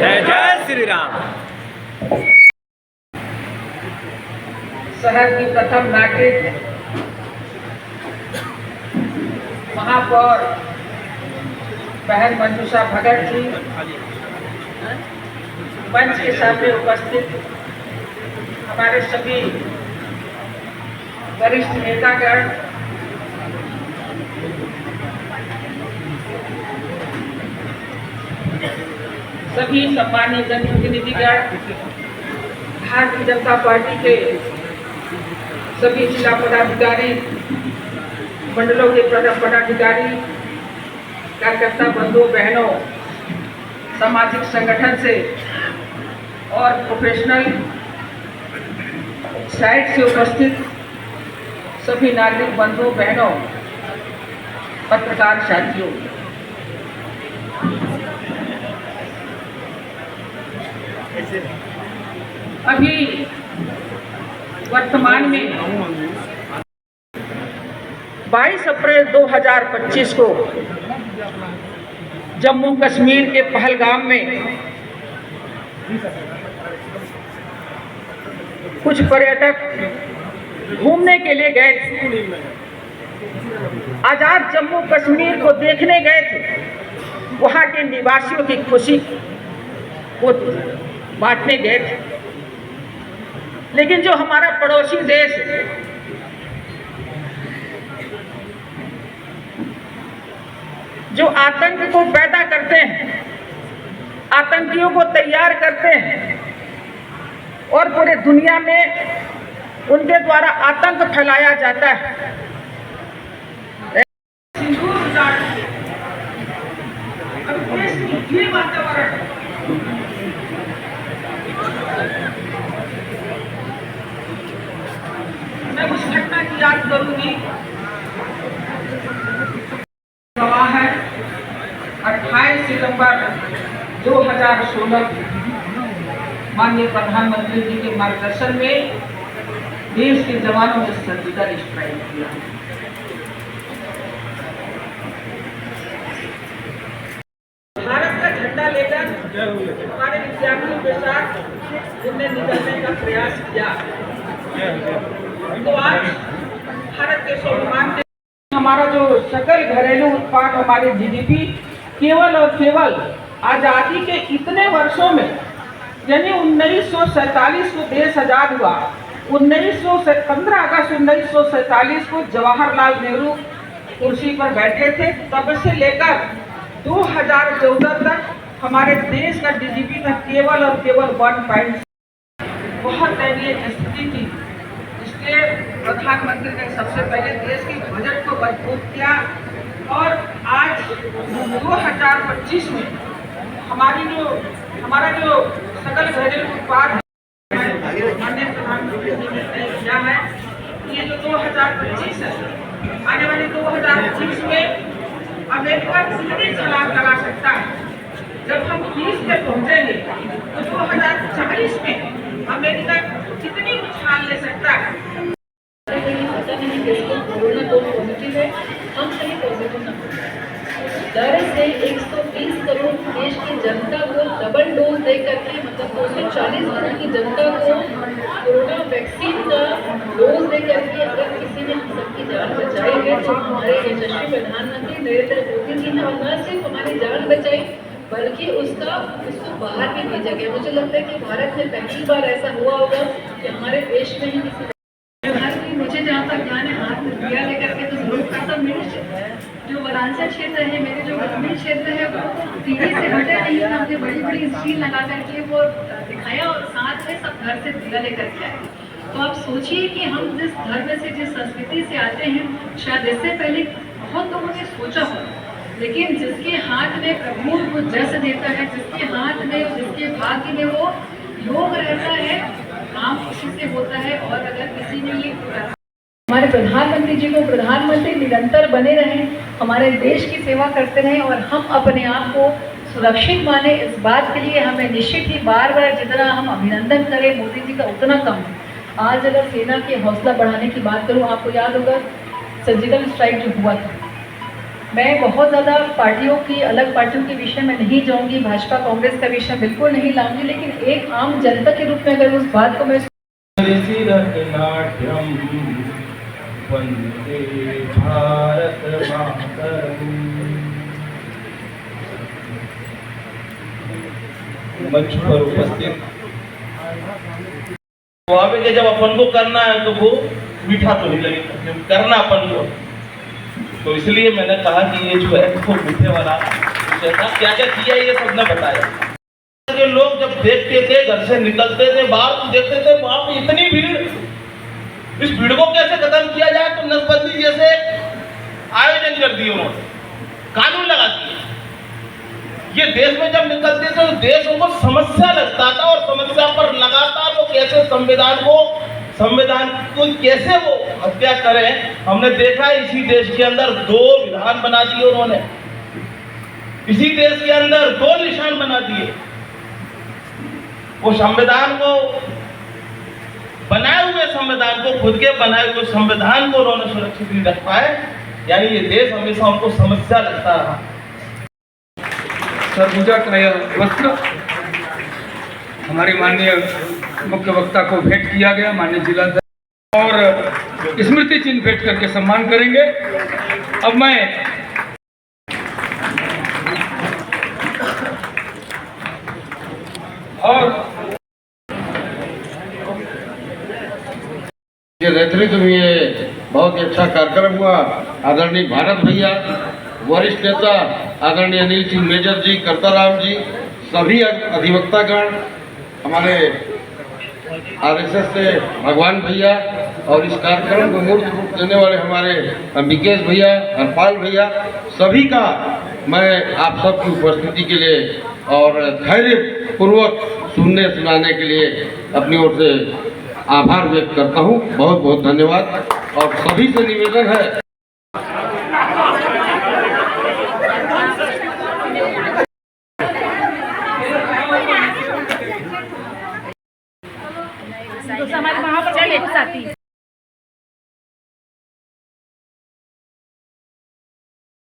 जय जय श्री राम। शहर की प्रथम नागरिक महापौर बहन मंजूषा भगत जी, मंच के सामने उपस्थित हमारे सभी वरिष्ठ नेतागण, सभी सम्मानीय जनप्रतिनिधिगण, भारतीय जनता पार्टी के सभी जिला पदाधिकारी, मंडलों के पदाधिकारी, कार्यकर्ता बंधुओं बहनों, सामाजिक संगठन से और प्रोफेशनल साइड से उपस्थित सभी नागरिक बंधुओं बहनों, पत्रकार साथियों, अभी वर्तमान में 22 अप्रैल 2025 को जम्मू कश्मीर के पहलगाम में कुछ पर्यटक घूमने के लिए गए थे, आजाद जम्मू कश्मीर को देखने गए थे, वहाँ के निवासियों की खुशी को बांटने गए थे। लेकिन जो हमारा पड़ोसी देश जो आतंक को पैदा करते हैं, आतंकियों को तैयार करते हैं और पूरे दुनिया में उनके द्वारा आतंक फैलाया जाता है, ये वातावरण मैं उस घटना की याद करूंगी। गवाह है 28 सितंबर 2016 माननीय प्रधानमंत्री जी के मार्गदर्शन में देश के जवानों ने सर्जिकल स्ट्राइक किया। भारत का झंडा लेकर हमारे विद्यार्थियों के साथ उनने निकलने का प्रयास किया। तो आज भारत के स्वाभिमान के हमारा जो सकल घरेलू उत्पाद, हमारे जीडीपी केवल और केवल आजादी के इतने वर्षों में, यानी 1947 को देश आजाद हुआ, 15 अगस्त 1947 को जवाहरलाल नेहरू कुर्सी पर बैठे थे, तब से लेकर 2014 तक हमारे देश का जीडीपी में केवल और केवल 1. बहुत दयनीय स्थिति थी। इसलिए प्रधानमंत्री ने सबसे पहले देश की बजट को मजबूत किया और आज 2025 में हमारा जो सकल घरेलू उत्पाद माननीय प्रधानमंत्री जी ने तय किया है, ये जो 2025 है, आने वाले 2025 में अमेरिका कितनी छलांग लगा सकता है। जब हम 30 पे पहुंचेंगे तो 2040 में अमेरिका कितनी उछाल ले सकता है। कोरोना तो पॉजिटिव है, हम सही पॉजिटिव ना दर से 120 करोड़ देश की जनता को डबल डोज दे करके, मतलब 240 करोड़ की जनता को कोरोना वैक्सीन का डोज दे करके अगर किसी ने हम सबकी जान बचाई है तो हमारे यशस्वी प्रधानमंत्री नरेंद्र मोदी जी ने न सिर्फ हमारी जान बचाई बल्कि उसको बाहर भी भेजा गया। मुझे लगता है कि भारत में पहली बार ऐसा हुआ होगा कि हमारे देश में ही किसी मुझे जहाँ तक ज्ञान है, हाथ में दिया लेकर के तो जरूर करता। मेरे जो वनांचल क्षेत्र है, मेरे जो ग्रामीण क्षेत्र है, वो टीवी से हटे नहीं, हमने बड़ी बड़ी स्क्रीन लगा करके वो दिखाया और साथ में सब घर से दिया लेकर के आए। तो आप सोचिए कि हम जिस धर्म से, जिस संस्कृति से आते हैं, शायद इससे पहले बहुत लोगों ने सोचा हो, लेकिन जिसके हाथ में प्रभु वो जस देता है, जिसके हाथ में, जिसके भाग्य में वो योग रहता है, काम खुशी से होता है। और अगर किसी ने ये हमारे प्रधानमंत्री जी को प्रधानमंत्री निरंतर बने रहें, हमारे देश की सेवा करते रहें और हम अपने आप को सुरक्षित माने, इस बात के लिए हमें निश्चित ही बार बार जितना हम अभिनंदन करें मोदी जी का उतना कम है। आज अगर सेना के हौसला बढ़ाने की बात करूं, आपको याद होगा सर्जिकल स्ट्राइक जो हुआ था, मैं बहुत ज़्यादा पार्टियों की अलग पार्टियों के विषय में नहीं जाऊंगी, भाजपा कांग्रेस का विषय बिल्कुल नहीं लाऊंगी, लेकिन एक आम जनता के रूप में अगर उस बात को मैं नाट्यम वंदे भारत मातरम। मंच पर उपस्थित वहां पे जब अपन को करना है तो वो मीठा तो नहीं लगेगा, करना अपन को, तो इसलिए मैंने कहा कि ये जो है वो मीठे वाला क्या क्या किया ये सबने बताया। जो लोग जब देखते थे, घर से निकलते थे, बाहर तो देखते थे वहां पे इतनी भीड़, इस भीड़ को कैसे खत्म किया जाए, तो नसबंदी जैसे आयोजन कर दिए उन्होंने, कानून लगा दिए। ये देश में जब निकलते थे तो देश उनको समस्या लगता था, और समस्या पर लगातार वो कैसे संविधान को कैसे वो हत्या करें। हमने देखा इसी देश के अंदर 2 विधान बना दिए उन्होंने, इसी देश के अंदर 2 निशान बना दिए। वो संविधान को बनाए हुए संविधान को, खुद के बनाए हुए संविधान को उन्होंने सुरक्षित नहीं रख पाए, यानी ये देश हमेशा उनको समस्या लगता रहा। सरगुजा का यह वस्त्र हमारे माननीय मुख्य वक्ता को भेंट किया गया, माननीय जिलाध्यक्ष, और स्मृति चिन्ह भेंट करके सम्मान करेंगे। अब मैं ये नेतृत्व में ये बहुत ही अच्छा कार्यक्रम हुआ। आदरणीय भारत भैया, वरिष्ठ नेता आदरणीय अनिल सिंह मेजर जी, करताराम जी, सभी अधिवक्तागण, हमारे आरएसएस से भगवान भैया, और इस कार्यक्रम को मूर्त रूप देने वाले हमारे विकेश भैया, हरपाल भैया, सभी का मैं आप सबकी उपस्थिति के लिए और धैर्य पूर्वक सुनने सुनाने के लिए अपनी ओर से आभार व्यक्त करता हूँ। बहुत बहुत धन्यवाद। और सभी से निवेदन है तो समाज वहाँ पर चले साथी